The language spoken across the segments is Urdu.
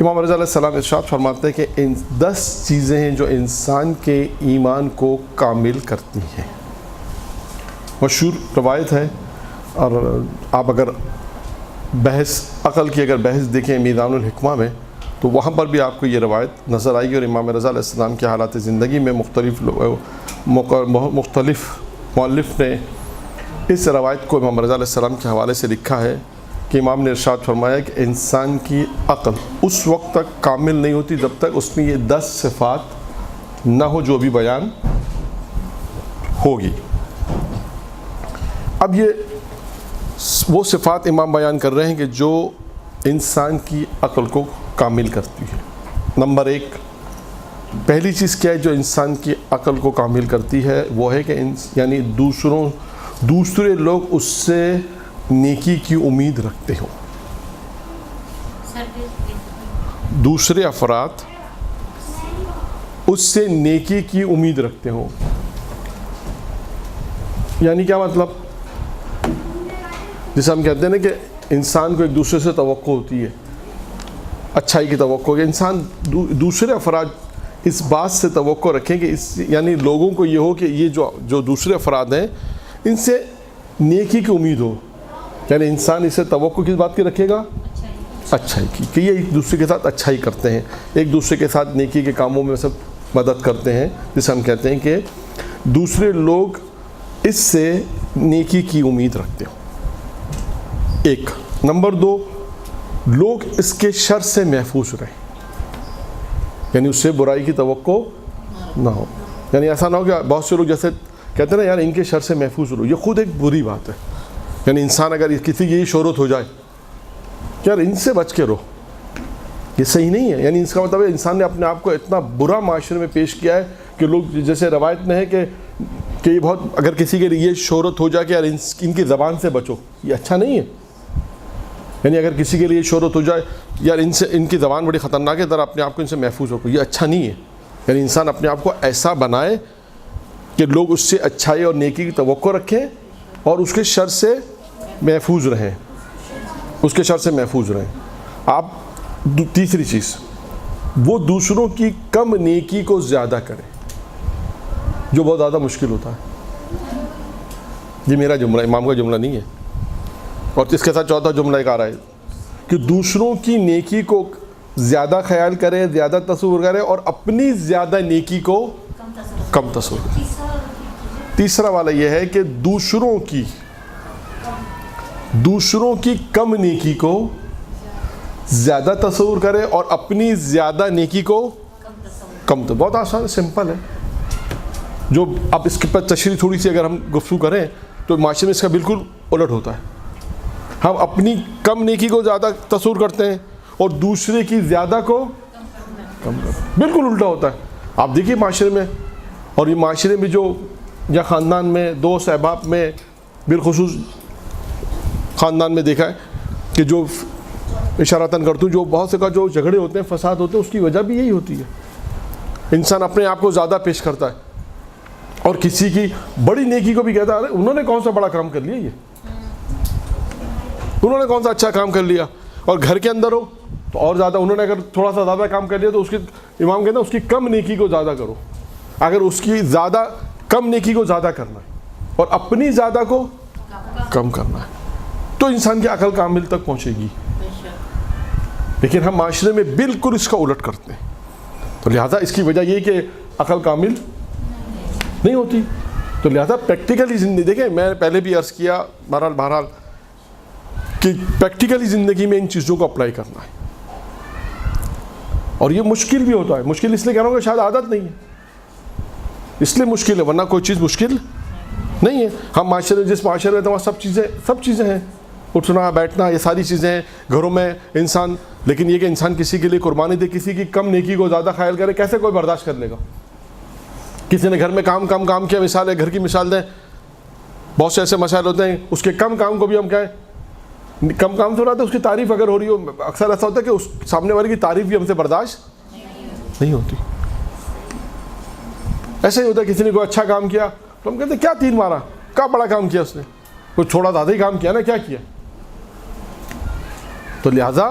امام رضا علیہ السلام ارشاد فرماتے ہیں کہ 10 چیزیں ہیں جو انسان کے ایمان کو کامل کرتی ہیں. مشہور روایت ہے، اور آپ اگر بحث عقل کی اگر بحث دیکھیں میزان الحکمہ میں تو وہاں پر بھی آپ کو یہ روایت نظر آئے گی. اور امام رضا علیہ السلام کے حالات زندگی میں مختلف مؤلف نے اس روایت کو امام رضا علیہ السلام کے حوالے سے لکھا ہے کہ امام نے ارشاد فرمایا کہ انسان کی عقل اس وقت تک کامل نہیں ہوتی جب تک اس میں یہ 10 صفات نہ ہو جو بھی بیان ہوگی. اب یہ وہ صفات امام بیان کر رہے ہیں کہ جو انسان کی عقل کو کامل کرتی ہے. نمبر 1، پہلی چیز کیا ہے جو انسان کی عقل کو کامل کرتی ہے؟ وہ ہے کہ یعنی دوسرے لوگ اس سے نیکی کی امید رکھتے ہوں. دوسرے افراد اس سے نیکی کی امید رکھتے ہوں. یعنی کیا مطلب؟ جیسے ہم کہتے ہیں نا کہ انسان کو ایک دوسرے سے توقع ہوتی ہے، اچھائی کی توقع، کہ انسان دوسرے افراد اس بات سے توقع رکھیں کہ یعنی لوگوں کو یہ ہو کہ یہ جو دوسرے افراد ہیں ان سے نیکی کی امید ہو. یعنی انسان اسے توقع کس بات کی رکھے گا؟ اچھائی کی، کہ یہ ایک دوسرے کے ساتھ اچھائی کرتے ہیں، ایک دوسرے کے ساتھ نیکی کے کاموں میں سب مدد کرتے ہیں. جسے ہم کہتے ہیں کہ دوسرے لوگ اس سے نیکی کی امید رکھتے ہوں. ایک. نمبر 2، لوگ اس کے شر سے محفوظ رہیں، یعنی اس سے برائی کی توقع نہ ہو. یعنی ایسا نہ ہو کہ بہت سے لوگ جیسے کہتے ہیں نا یار ان کے شر سے محفوظ رہو، یہ خود ایک بری بات ہے. یعنی انسان اگر کسی کی شہرت ہو جائے کہ یار ان سے بچ کے رہو، یہ صحیح نہیں ہے. یعنی اس کا مطلب ہے انسان نے اپنے آپ کو اتنا برا معاشرے میں پیش کیا ہے کہ لوگ جیسے روایت میں ہے کہ یہ بہت اگر کسی کے لیے شہرت ہو جائے کہ یار ان کی زبان سے بچو، یہ اچھا نہیں ہے. یعنی اگر کسی کے لیے شہرت ہو جائے یار ان کی زبان بڑی خطرناک ہے، ذرا اپنے آپ کو ان سے محفوظ رکھو، یہ اچھا نہیں ہے. یعنی انسان اپنے آپ کو ایسا بنائے کہ لوگ اس سے اچھائی اور نیکی کی توقع رکھیں اور اس کے شر سے محفوظ رہیں، اس کے شر سے محفوظ رہیں. آپ تیسری چیز، وہ دوسروں کی کم نیکی کو زیادہ کریں، جو بہت زیادہ مشکل ہوتا ہے. یہ میرا جملہ، امام کا جملہ نہیں ہے. اور اس کے ساتھ چوتھا جملہ ایک آ رہا ہے کہ دوسروں کی نیکی کو زیادہ خیال کرے، زیادہ تصور کرے اور اپنی زیادہ نیکی کو کم تصور کرے. تیسرا والا یہ ہے کہ دوسروں کی کم نیکی کو زیادہ تصور کرے اور اپنی زیادہ نیکی کو کم. تو بہت آسان، سمپل ہے. جو اب اس کے پر تشریح تھوڑی سی اگر ہم گفتگو کریں تو معاشرے میں اس کا بالکل الٹ ہوتا ہے. ہم اپنی کم نیکی کو زیادہ تصور کرتے ہیں اور دوسرے کی زیادہ کو کم کرتے ہیں. بالکل الٹا ہوتا ہے. آپ دیکھیے معاشرے میں، اور یہ معاشرے میں جو یا خاندان میں، دوست احباب میں، بالخصوص خاندان میں دیکھا ہے کہ جو اشارتاً کرتا ہوں جو بہت سے کا جو جھگڑے ہوتے ہیں، فساد ہوتے ہیں، اس کی وجہ بھی یہی ہوتی ہے. انسان اپنے آپ کو زیادہ پیش کرتا ہے اور کسی کی بڑی نیکی کو بھی کہتا ہے انہوں نے کون سا بڑا کام کر لیا، یہ انہوں نے کون سا اچھا کام کر لیا. اور گھر کے اندر ہو تو اور زیادہ، انہوں نے اگر تھوڑا سا زیادہ کام کر لیا تو اس کی امام کہتے ہیں اس کی کم نیکی کو زیادہ کرو. اگر اس کی زیادہ کم نیکی کو زیادہ کرنا ہے اور اپنی زیادہ کو کم کرنا ہے تو انسان کی عقل کامل تک پہنچے گی. لیکن ہم معاشرے میں بالکل اس کا الٹ کرتے ہیں. تو لہٰذا اس کی وجہ یہ کہ عقل کامل نہیں ہوتی. تو لہٰذا پریکٹیکلی زندگی دیکھیں، میں پہلے بھی عرض کیا بہرحال کہ پریکٹیکلی زندگی میں ان چیزوں کو اپلائی کرنا ہے. اور یہ مشکل بھی ہوتا ہے. مشکل اس لیے کہہ رہا ہوں کہ شاید عادت نہیں ہے، اس لیے مشکل ہے، ورنہ کوئی چیز مشکل نہیں ہے. ہم معاشرے جس معاشرے میں تو سب چیزیں ہیں، اٹھنا بیٹھنا، یہ ساری چیزیں ہیں گھروں میں انسان. لیکن یہ کہ انسان کسی کے لیے قربانی دے، کسی کی کم نیکی کو زیادہ خیال کرے، کیسے کوئی برداشت کر لے گا؟ کسی نے گھر میں کام کیا، مثال ہے، گھر کی مثال دیں، بہت سے ایسے مسائل ہوتے ہیں، اس کے کم کام کو بھی ہم کہیں کم کام سے رہتا ہے، اس کی تعریف اگر ہو رہی ہو، اکثر ایسا ہوتا ہے کہ اس سامنے والے کی تعریف بھی ہم سے برداشت نہیں ہوتی. ایسا ہی ہوتا ہے کسی نے کوئی اچھا کام کیا تو ہم کہتے ہیں کیا تین مارا، کیا بڑا کام کیا اس نے، کوئی تھوڑا زیادہ ہی کام کیا نا، کیا کیا. تو لہٰذا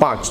5,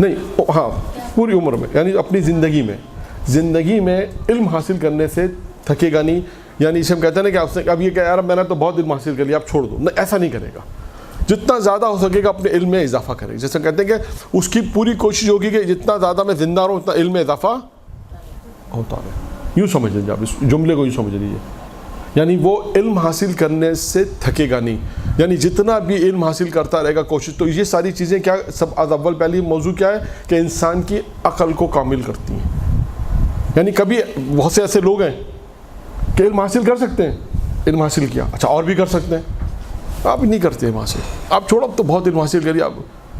نہیں ہاں پوری عمر میں، یعنی اپنی زندگی میں علم حاصل کرنے سے تھکے گا نہیں. یعنی اسے ہم کہتے ہیں نا کہ آپ سے اب یہ کہ یار میں نے تو بہت علم حاصل کر لیا آپ چھوڑ دو، نہیں ایسا نہیں کرے گا. جتنا زیادہ ہو سکے گا اپنے علم میں اضافہ کرے. جیسے کہتے ہیں کہ اس کی پوری کوشش ہوگی کہ جتنا زیادہ میں زندہ رہوں اتنا علم میں اضافہ ہوتا رہے. یوں سمجھ لیجیے آپ اس جملے کو، یوں سمجھ لیجیے. یعنی وہ علم حاصل کرنے سے تھکے گا نہیں، یعنی جتنا بھی علم حاصل کرتا رہے گا کوشش. تو یہ ساری چیزیں کیا سب از اول پہلی موضوع کیا ہے کہ انسان کی عقل کو کامل کرتی ہیں. یعنی کبھی بہت سے ایسے لوگ ہیں کہ علم حاصل کر سکتے ہیں، علم حاصل کیا اچھا اور بھی کر سکتے ہیں، آپ نہیں کرتے علم حاصل، آپ چھوڑو اب تو بہت علم حاصل کریے آپ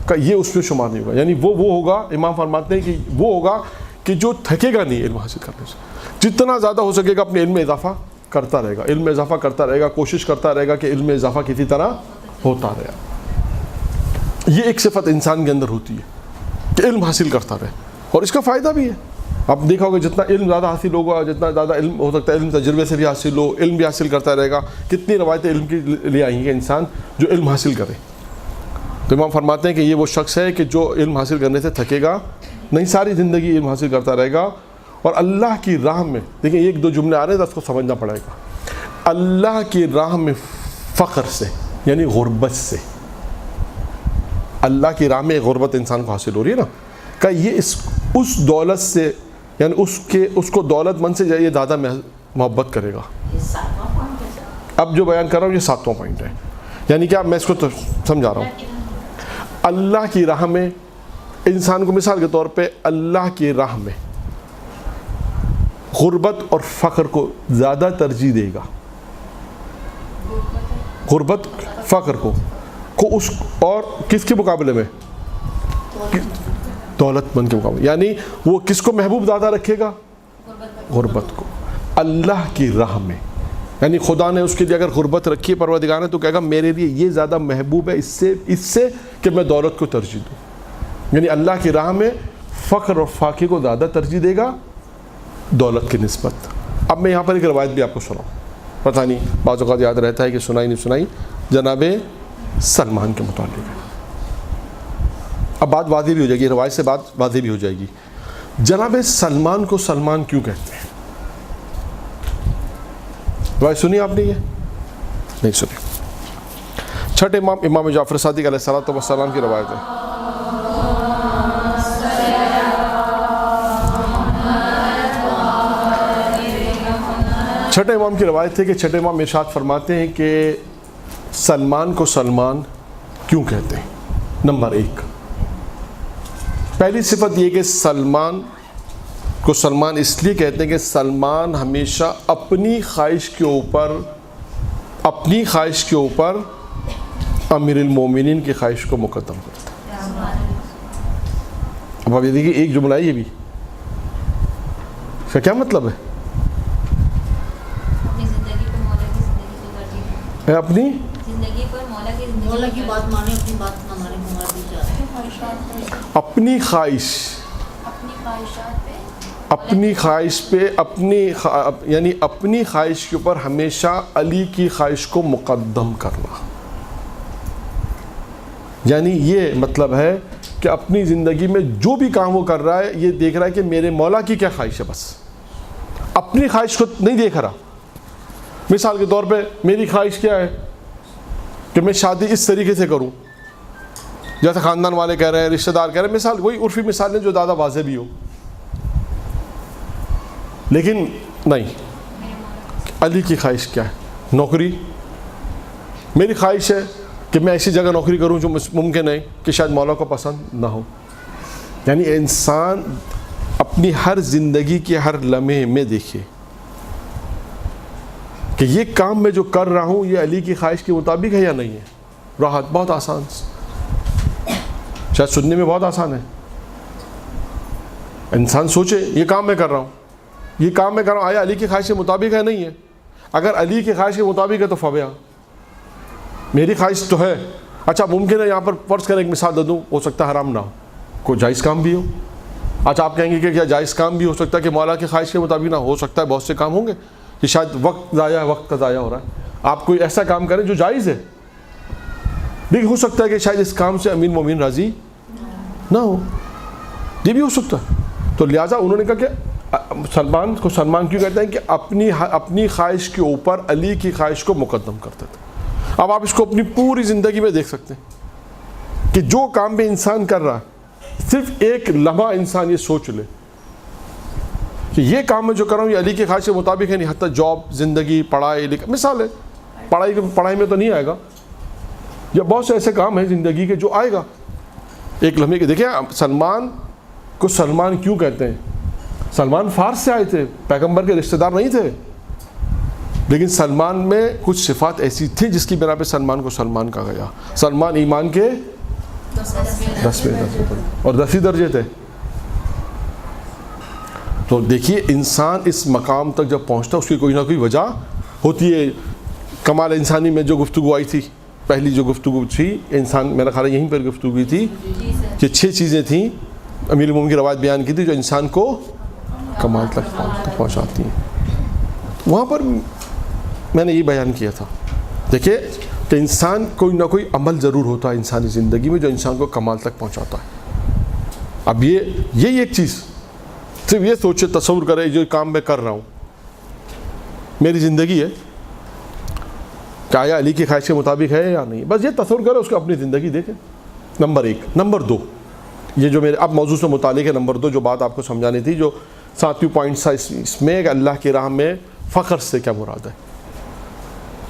کا، یہ اس میں شمار نہیں ہوگا. یعنی وہ ہوگا، امام فرماتے ہیں کہ وہ ہوگا کہ جو تھکے گا نہیں علم حاصل کرنے سے. جتنا زیادہ ہو سکے گا اپنے علم میں اضافہ کرتا رہے گا، علم میں اضافہ کرتا رہے گا، کوشش کرتا رہے گا کہ علم میں اضافہ کسی طرح ہوتا رہے. یہ ایک صفت انسان کے اندر ہوتی ہے کہ علم حاصل کرتا رہے، اور اس کا فائدہ بھی ہے. آپ دیکھا ہوگا جتنا علم زیادہ حاصل ہوگا، جتنا زیادہ علم ہو سکتا ہے، علم تجربے سے بھی حاصل ہو، علم بھی حاصل کرتا رہے گا. کتنی روایتیں علم کی لے آئی ہیں کہ انسان جو علم حاصل کرے. تو امام فرماتے ہیں کہ یہ وہ شخص ہے کہ جو علم حاصل کرنے سے تھکے گا نہیں، ساری زندگی علم حاصل کرتا رہے گا. اور اللہ کی راہ میں دیکھیں ایک دو جملے آ رہے ہیں تو اس کو سمجھنا پڑے گا. اللہ کی راہ میں فقر سے یعنی غربت سے، اللہ کی راہ میں غربت انسان کو حاصل ہو رہی ہے نا، کہ یہ اس دولت سے یعنی اس کو دولت مند سے یہ زیادہ محبت کرے گا. اب جو بیان کر رہا ہوں یہ 7واں پوائنٹ ہے. یعنی کیا میں اس کو سمجھا رہا ہوں. اللہ کی راہ میں انسان کو مثال کے طور پہ اللہ کی راہ میں غربت اور فقر کو زیادہ ترجیح دے گا. غربت فقر کو اس اور کس کے مقابلے میں؟ دولت مند کے مقابلے. یعنی وہ کس کو محبوب زیادہ رکھے گا؟ غربت کو. اللہ کی راہ میں یعنی خدا نے اس کے لیے اگر غربت رکھی ہے پروردگار نے تو کہے گا میرے لیے یہ زیادہ محبوب ہے اس سے کہ میں دولت کو ترجیح دوں. یعنی اللہ کی راہ میں فقر اور فاقے کو زیادہ ترجیح دے گا دولت کی نسبت. اب میں یہاں پر ایک روایت بھی آپ کو سناؤں، پتہ نہیں بعض اوقات یاد رہتا ہے کہ سنائی نہیں سنائی، جناب سلمان کے متعلق ہے. اب بات واضح بھی ہو جائے گی، روایت سے بات واضح بھی ہو جائے گی. جناب سلمان کو سلمان کیوں کہتے ہیں؟ روایت سنی آپ نے؟ یہ نہیں سنی. چھٹے امام امام جعفر صادق علیہ الصلوۃ والسلام کی روایت ہے. چھٹے امام کی روایت ہے کہ چھٹے امام ارشاد فرماتے ہیں کہ سلمان کو سلمان کیوں کہتے ہیں. نمبر 1، پہلی صفت یہ کہ سلمان کو سلمان اس لیے کہتے ہیں کہ سلمان ہمیشہ اپنی خواہش کے اوپر امیر المومنین کی خواہش کو مقدم کرتا ہے. اب آپ یہ دیکھیے ایک جملہ ہے یہ بھی، اس کا کیا مطلب ہے؟ اپنی مولا کی بات مانے، اپنی بات نہ مانے. اپنی خواہش پہ یعنی اپنی خواہش کے اوپر ہمیشہ علی کی خواہش کو مقدم کرنا. یعنی یہ مطلب ہے کہ اپنی زندگی میں جو بھی کام وہ کر رہا ہے یہ دیکھ رہا ہے کہ میرے مولا کی کیا خواہش ہے، بس اپنی خواہش کو نہیں دیکھ رہا. مثال کے طور پہ میری خواہش کیا ہے کہ میں شادی اس طریقے سے کروں جیسے خاندان والے کہہ رہے ہیں، رشتہ دار کہہ رہے ہیں، مثال وہی عرفی مثالیں جو زیادہ واضح بھی ہو. لیکن نہیں، علی کی خواہش کیا ہے؟ نوکری. میری خواہش ہے کہ میں ایسی جگہ نوکری کروں جو ممکن ہے کہ شاید مولا کو پسند نہ ہو. یعنی انسان اپنی ہر زندگی کے ہر لمحے میں دیکھے کہ یہ کام میں جو کر رہا ہوں یہ علی کی خواہش کے مطابق ہے یا نہیں ہے. راحت بہت آسان، شاید سننے میں بہت آسان ہے. انسان سوچے یہ کام میں کر رہا ہوں آیا علی کی خواہش کے مطابق ہے نہیں ہے؟ اگر علی کی خواہش کے مطابق ہے تو فبیا، میری خواہش تو ہے. اچھا ممکن ہے یہاں پر فرض کریں ایک مثال دے دوں، ہو سکتا ہے حرام نہ ہو، کوئی جائز کام بھی ہو. اچھا آپ کہیں گے کہ کیا جائز کام بھی ہو سکتا ہے کہ مولا کی خواہش کے مطابق نہ ہو سکتا ہے؟ بہت سے کام ہوں گے کہ شاید وقت کا ضائع ہو رہا ہے، آپ کوئی ایسا کام کریں جو جائز ہے، لیکن ہو سکتا ہے کہ شاید اس کام سے امیر مومن راضی نہ ہو. یہ بھی ہو سکتا ہے. تو لہٰذا انہوں نے کہا کہ سلمان کو سلمان کیوں کہتے ہیں کہ اپنی خواہش کے اوپر علی کی خواہش کو مقدم کرتے تھے. اب آپ اس کو اپنی پوری زندگی میں دیکھ سکتے ہیں کہ جو کام بھی انسان کر رہا ہے صرف ایک لمحہ انسان یہ سوچ لے کہ یہ کام میں جو کر رہا ہوں یہ علی کی خواہش کے مطابق ہے. نہیں حتیٰ جاب, زندگی, پڑھائی, مثال ہے پڑھائی میں تو نہیں آئے گا, یا بہت سے ایسے کام ہیں زندگی کے جو آئے گا ایک لمحے کے. دیکھیں سلمان کو سلمان کیوں کہتے ہیں؟ سلمان فارس سے آئے تھے, پیغمبر کے رشتہ دار نہیں تھے, لیکن سلمان میں کچھ صفات ایسی تھیں جس کی بنا پہ سلمان کو سلمان کہا گیا. سلمان ایمان کے 10ویں اور 10 درجے تھے. تو دیکھیے انسان اس مقام تک جب پہنچتا ہے اس کی کوئی نہ کوئی وجہ ہوتی ہے. کمال انسانی میں جو گفتگو آئی تھی, پہلی جو گفتگو تھی انسان, میرا خیال ہے یہیں پر گفتگو تھی کہ 6 چیزیں تھیں امیر المومنین کی روایت بیان کی تھی جو انسان کو کمال تک پہنچاتی ہیں. وہاں پر میں نے یہ بیان کیا تھا, دیکھیں کہ انسان کوئی نہ کوئی عمل ضرور ہوتا ہے انسانی زندگی میں جو انسان کو کمال تک پہنچاتا ہے. اب یہ ایک چیز صرف یہ سوچے, تصور کرے جو کام میں کر رہا ہوں میری زندگی ہے, کہ آیا علی کی خواہش کے مطابق ہے یا نہیں, بس یہ تصور کرے, اس کو اپنی زندگی دیکھیں. نمبر 1. نمبر 2, یہ جو میرے اب موضوع سے متعلق ہے, نمبر 2 جو بات آپ کو سمجھانی تھی, جو 7ویں پوائنٹ تھا اس میں کہ اللہ کی راہ میں فخر سے کیا مراد ہے.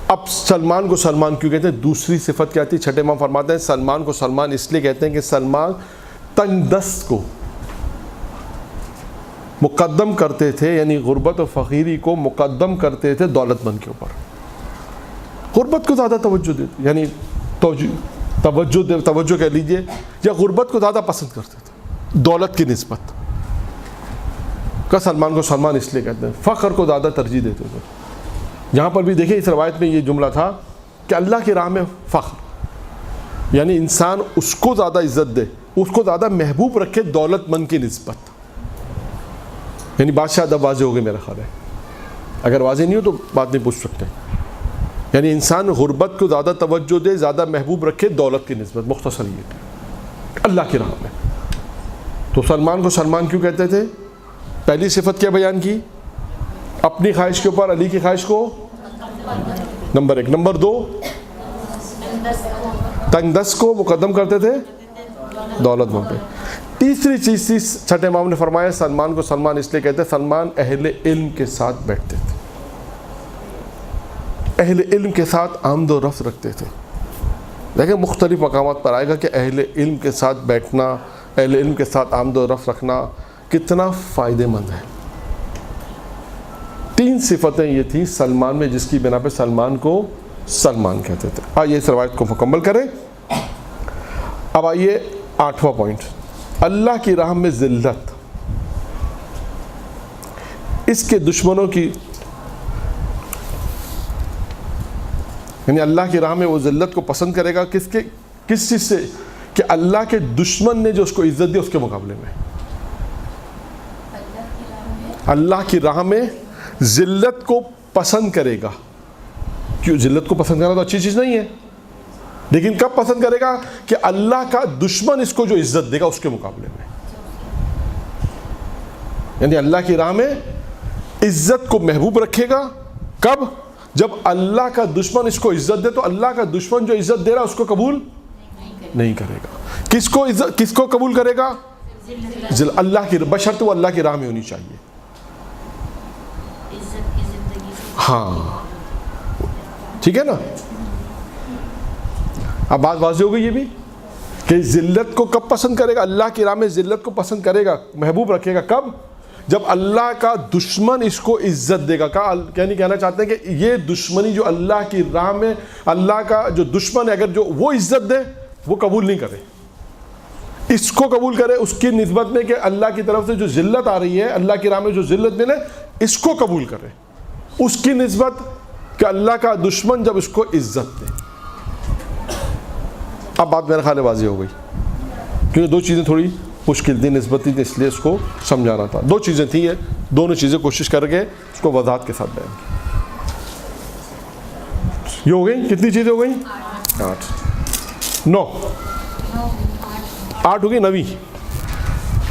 اب سلمان کو سلمان کیوں کہتے ہیں؟ دوسری صفت کیا تھی؟ چھٹے امام فرماتے ہیں سلمان کو سلمان اس لیے کہتے ہیں کہ سلمان تنگ دست کو مقدم کرتے تھے, یعنی غربت و فقیری کو مقدم کرتے تھے دولت مند کے اوپر. غربت کو زیادہ توجہ دیتے, یعنی توجہ کہہ لیجئے, یا غربت کو زیادہ پسند کرتے تھے دولت کی نسبت. کا سلمان کو سلمان اس لیے کہتے ہیں, فخر کو زیادہ ترجیح دیتے تھے. یہاں پر بھی دیکھیں اس روایت میں یہ جملہ تھا کہ اللہ کی راہ میں فخر, یعنی انسان اس کو زیادہ عزت دے, اس کو زیادہ محبوب رکھے دولت مند کی نسبت. یعنی بادشاہ اب واضح ہو گئے میرا خیال ہے, اگر واضح نہیں ہو تو بات نہیں پوچھ سکتے. یعنی انسان غربت کو زیادہ توجہ دے, زیادہ محبوب رکھے دولت کی نسبت. مختصر یہ اللہ کی راہ میں. تو سلمان کو سلمان کیوں کہتے تھے؟ پہلی صفت کیا بیان کی؟ اپنی خواہش کے اوپر علی کی خواہش کو نمبر 1. نمبر 2 تنگ دست کو مقدم کرتے تھے دولت مند پہ. تیسری چیز تھی چھٹے امام نے فرمایا سلمان کو سلمان اس لیے کہتے ہیں سلمان اہل علم کے ساتھ بیٹھتے تھے, اہل علم کے ساتھ آمد و رفت رکھتے تھے. دیکھیں مختلف مقامات پر آئے گا کہ اہل علم کے ساتھ بیٹھنا, اہل علم کے ساتھ آمد و رفت رکھنا کتنا فائدہ مند ہے. 3 صفتیں یہ تھیں سلمان میں جس کی بنا پہ سلمان کو سلمان کہتے تھے. آئیے اس روایت کو مکمل کریں. اب آئیے 8واں پوائنٹ, اللہ کی راہ میں ذلت. اس کے دشمنوں کی, یعنی اللہ کی راہ میں وہ ذلت کو پسند کرے گا کس چیز سے؟ کہ اللہ کے دشمن نے جو اس کو عزت دی اس کے مقابلے میں. اللہ کی راہ میں ذلت کو پسند کرے گا. کیوں ذلت کو پسند کرنا تو اچھی چیز نہیں ہے, لیکن کب پسند کرے گا؟ کہ اللہ کا دشمن اس کو جو عزت دے گا اس کے مقابلے میں. یعنی اللہ کی راہ میں عزت کو محبوب رکھے گا. کب؟ جب اللہ کا دشمن اس کو عزت دے, تو اللہ کا دشمن جو عزت دے رہا اس کو قبول نہیں کرے گا. کس کو قبول کرے گا؟ اللہ کی, بشرط وہ اللہ کی راہ میں ہونی چاہیے. ہاں ٹھیک ہے نا. اب بات واضح ہو گئی یہ بھی کہ ذلت کو کب پسند کرے گا؟ اللہ کی راہ میں ذلت کو پسند کرے گا, محبوب رکھے گا. کب؟ جب اللہ کا دشمن اس کو عزت دے گا. یعنی کہنا چاہتے ہیں کہ یہ دشمنی جو اللہ کی راہ میں, اللہ کا جو دشمن ہے اگر جو وہ عزت دے وہ قبول نہیں کرے, اس کو قبول کرے اس کی نسبت میں کہ اللہ کی طرف سے جو ذلت آ رہی ہے, اللہ کی راہ میں جو ذلت ملے اس کو قبول کرے, اس کی نسبت کہ اللہ کا دشمن جب اس کو عزت دے. اب بات میرے خیال میں واضح ہو گئی, کیونکہ 2 چیزیں تھوڑی مشکل تھی نسبتی تھی, اس لیے اس کو سمجھانا تھا. 2 چیزیں تھیں, یہ دونوں چیزیں کوشش کر کے اس کو وضاحت کے ساتھ بیان کی. یہ ہو گئی, کتنی چیزیں ہو گئیں؟ 8 9 8 ہو گئی. 9ویں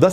10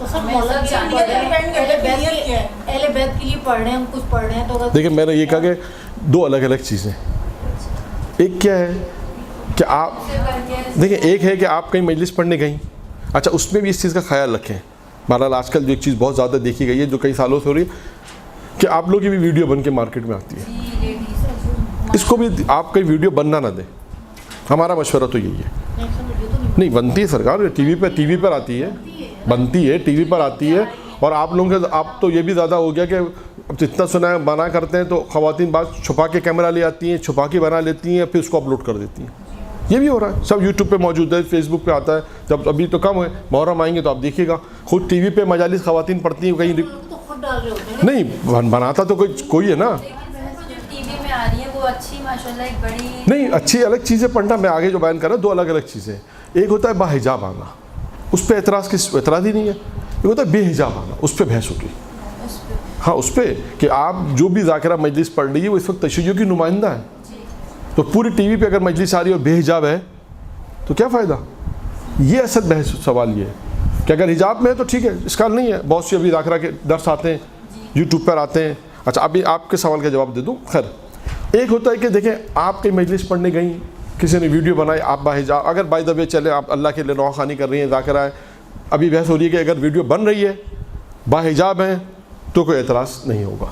تو سب مولا جانتے ہیں اہل بیت کے لیے پڑھ رہے ہیں، ہم کچھ پڑھ رہے ہیں تو دیکھیں میں نے یہ کہا کہ دو الگ الگ چیزیں، ایک کیا ہے کہ آپ دیکھیں، ایک ہے کہ آپ کہیں مجلس پڑھنے گئیں، اچھا اس میں بھی اس چیز کا خیال رکھیں. بہرحال آج کل جو ایک چیز بہت زیادہ دیکھی گئی ہے جو کئی سالوں سے ہو رہی ہے کہ آپ لوگ کی بھی ویڈیو بن کے مارکیٹ میں آتی ہے، اس کو بھی آپ کہیں ویڈیو بننا نہ دیں. ہمارا مشورہ تو یہی ہے. نہیں بنتی ہے سرکار، ٹی وی پر آتی ہے، بنتی ہے ٹی وی پر آتی ہے. اور آپ لوگوں کے آپ تو یہ بھی زیادہ ہو گیا کہ جتنا سنا ہے بنا کرتے ہیں تو خواتین بعض چھپا کے کیمرہ لے آتی ہیں، چھپا کے بنا لیتی ہیں، پھر اس کو اپلوڈ کر دیتی ہیں. یہ بھی ہو رہا ہے، سب یوٹیوب پہ موجود ہے، فیس بک پہ آتا ہے. جب ابھی تو کم ہے، محرم آئیں گے تو آپ دیکھیے گا خود ٹی وی پہ مجالس خواتین پڑھتی ہیں کہیں تو خود ڈال رہے ہوتے ہیں. نہیں بناتا تو کوئی ہے نا. ٹی وی میں آ رہی ہے وہ اچھی ماشاءاللہ ایک بڑی نہیں اچھی الگ چیزیں پڑھنا، میں آگے جو بیان کر رہا ہوں دو الگ الگ چیزیں. ایک ہوتا ہے باحجاب آنا، اس پہ اعتراض ہی نہیں ہے. ایک ہوتا ہے بے حجاب آنا، اس پہ بحث ہوگی. ہاں اس پہ کہ آپ جو بھی ذاکرہ مجلس پڑھ رہی ہے وہ اس وقت تشیع کی نمائندہ ہے، تو پوری ٹی وی پہ اگر مجلس آ رہی ہے اور بے حجاب ہے تو کیا فائدہ. یہ اصل بحث سوال یہ ہے کہ اگر حجاب میں ہے تو ٹھیک ہے، اشکال نہیں ہے. بہت سی ابھی ذاکرہ کے درس آتے ہیں یوٹیوب پر آتے ہیں. اچھا ابھی آپ کے سوال کا جواب دے دوں. خیر ایک ہوتا ہے کہ دیکھیں آپ کہیں مجلس پڑھنے گئیں، کسی نے ویڈیو بنائی، آپ باحجاب اگر بائی دا وے چلے آپ اللہ کے لیے نواخوانی کر رہی ہیں، ذاکرہ ہے، ابھی بحث ہو رہی ہے کہ اگر ویڈیو بن رہی ہے باحجاب ہیں تو کوئی اعتراض نہیں ہوگا.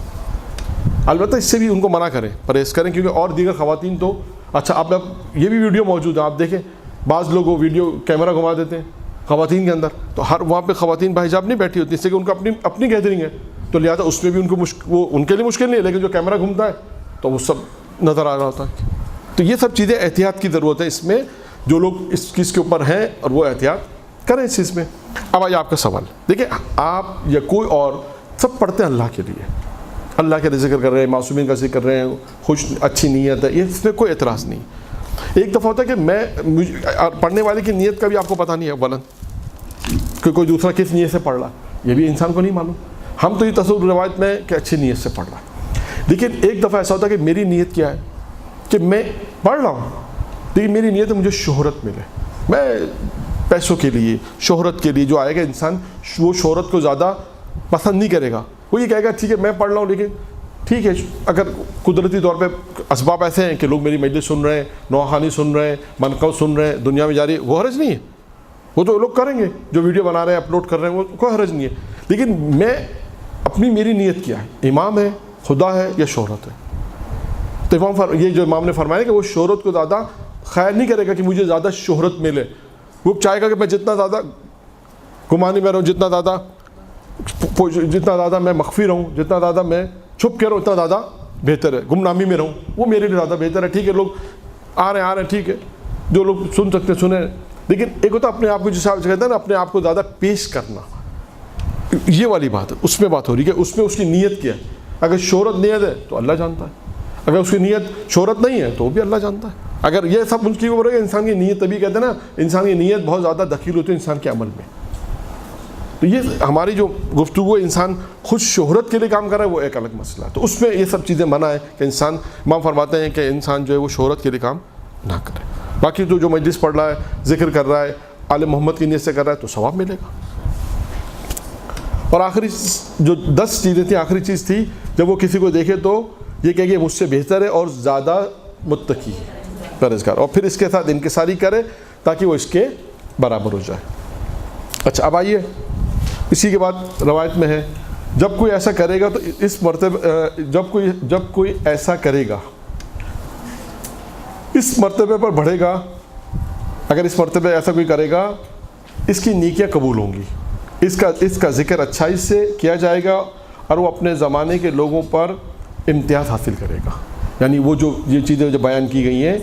البتہ اس سے بھی ان کو منع کریں، پرہیز کریں، کیونکہ اور دیگر خواتین تو اچھا اب یہ بھی ویڈیو موجود ہے، آپ دیکھیں بعض لوگ وہ ویڈیو کیمرہ گھما دیتے ہیں خواتین کے اندر، تو ہر وہاں پہ خواتین باحجاب نہیں بیٹھی ہوتی، اس سے کہ ان کو اپنی گیدرنگ ہے، تو لہٰذا اس میں بھی ان کو وہ ان کے لیے مشکل نہیں ہے، لیکن جو کیمرہ گھومتا ہے تو وہ سب نظر آ رہا ہوتا ہے. تو یہ سب چیزیں احتیاط کی ضرورت ہے اس میں، جو لوگ اس چیز کے اوپر ہیں اور وہ احتیاط کریں اس چیز میں. اب آئیے آپ کا سوال. دیکھیں آپ یا کوئی اور سب پڑھتے ہیں اللہ کے لیے، اللہ کے ذکر کر رہے ہیں، معصومین کا ذکر کر رہے ہیں، خوش اچھی نیت ہے، اس میں کوئی اعتراض نہیں. ایک دفعہ ہوتا ہے کہ پڑھنے والے کی نیت کا بھی آپ کو پتہ نہیں ہے اولاً کہ کوئی دوسرا کس نیت سے پڑھ رہا، یہ بھی انسان کو نہیں معلوم. ہم تو یہ تصور روایت میں کہ اچھی نیت سے پڑھ رہا. لیکن ایک دفعہ ایسا ہوتا ہے کہ میری نیت کیا ہے کہ میں پڑھ رہا ہوں، لیکن میری نیت ہے مجھے شہرت ملے. میں پیسوں کے لیے، شہرت کے لیے جو آئے گا انسان وہ شہرت کو زیادہ پسند نہیں کرے گا. وہ یہ کہے گا ٹھیک ہے میں پڑھ رہا ہوں، لیکن ٹھیک ہے اگر قدرتی طور پہ اسباب ایسے ہیں کہ لوگ میری مجلس سن رہے ہیں، نواخوانی سن رہے ہیں، منقب سن رہے ہیں، دنیا میں جاری، وہ حرج نہیں ہے، وہ تو لوگ کریں گے جو ویڈیو بنا رہے ہیں اپلوڈ کر رہے ہیں، وہ کوئی حرج نہیں ہے. لیکن میں میری نیت کیا ہے، امام ہے، خدا ہے یا شہرت ہے. تو یہ جو امام نے فرمایا کہ وہ شہرت کو زیادہ خیال نہیں کرے گا کہ مجھے زیادہ شہرت ملے، وہ چاہے گا کہ میں جتنا زیادہ گمانی میں رہوں، جتنا زیادہ میں مخفی رہوں، جتنا زیادہ میں چھپ کے رہوں اتنا زیادہ بہتر ہے، گمنامی میں رہوں وہ میرے لیے زیادہ بہتر ہے. ٹھیک ہے لوگ آ رہے ہیں ٹھیک ہے، جو لوگ سن سکتے سنیں. لیکن ایک ہوتا ہے اپنے آپ کو جس حساب سے کہتے ہیں نا اپنے آپ کو زیادہ پیش کرنا، یہ والی بات ہے، اس میں بات ہو رہی ہے کہ اس میں اس کی نیت کیا ہے. اگر شہرت نیت ہے تو اللہ جانتا ہے، اگر اس کی نیت شہرت نہیں ہے تو وہ بھی اللہ جانتا ہے. اگر یہ سب ان کی ہو رہے انسان کی نیت، تبھی کہتے ہیں نا انسان کی نیت بہت زیادہ دخیل ہوتی ہے انسان کے عمل میں. تو یہ ہماری جو گفتگو انسان خود شہرت کے لیے کام کر رہا ہے وہ ایک الگ مسئلہ ہے. تو اس میں یہ سب چیزیں منع ہے کہ انسان، امام فرماتے ہیں کہ انسان جو ہے وہ شہرت کے لیے کام نہ کرے. باقی تو جو مجلس پڑھ رہا ہے، ذکر کر رہا ہے، آل محمد کی نیت سے کر رہا ہے تو ثواب ملے گا. اور آخری جو 10 چیزیں تھیں، آخری چیز تھی جب وہ کسی کو دیکھے تو یہ کہے کہ مجھ سے بہتر ہے اور زیادہ متقی پرہیزگار، اور پھر اس کے ساتھ انکساری کرے تاکہ وہ اس کے برابر ہو جائے. اچھا اب آئیے اسی کے بعد روایت میں ہے جب کوئی ایسا کرے گا تو اس مرتبہ جب کوئی ایسا کرے گا اس مرتبے پر بڑھے گا. اگر اس مرتبے ایسا کوئی کرے گا اس کی نیکیاں قبول ہوں گی، اس کا ذکر اچھائی سے کیا جائے گا اور وہ اپنے زمانے کے لوگوں پر امتیاز حاصل کرے گا. یعنی وہ جو یہ چیزیں جو بیان کی گئی ہیں،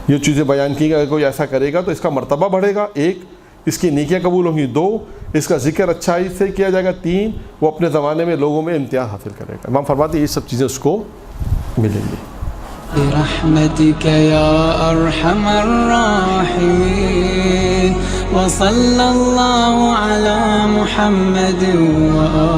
یہ چیزیں بیان کی گئی، اگر کوئی ایسا کرے گا تو اس کا مرتبہ بڑھے گا. 1 اس کی نیکیاں قبول ہوں گی. 2 اس کا ذکر اچھائی سے کیا جائے گا. 3 وہ اپنے زمانے میں لوگوں میں امتیاز حاصل کرے گا. امام فرماتے ہیں یہ سب چیزیں اس کو ملیں گی. برحمتك يا أرحم الراحمين وصلى الله على محمد وآله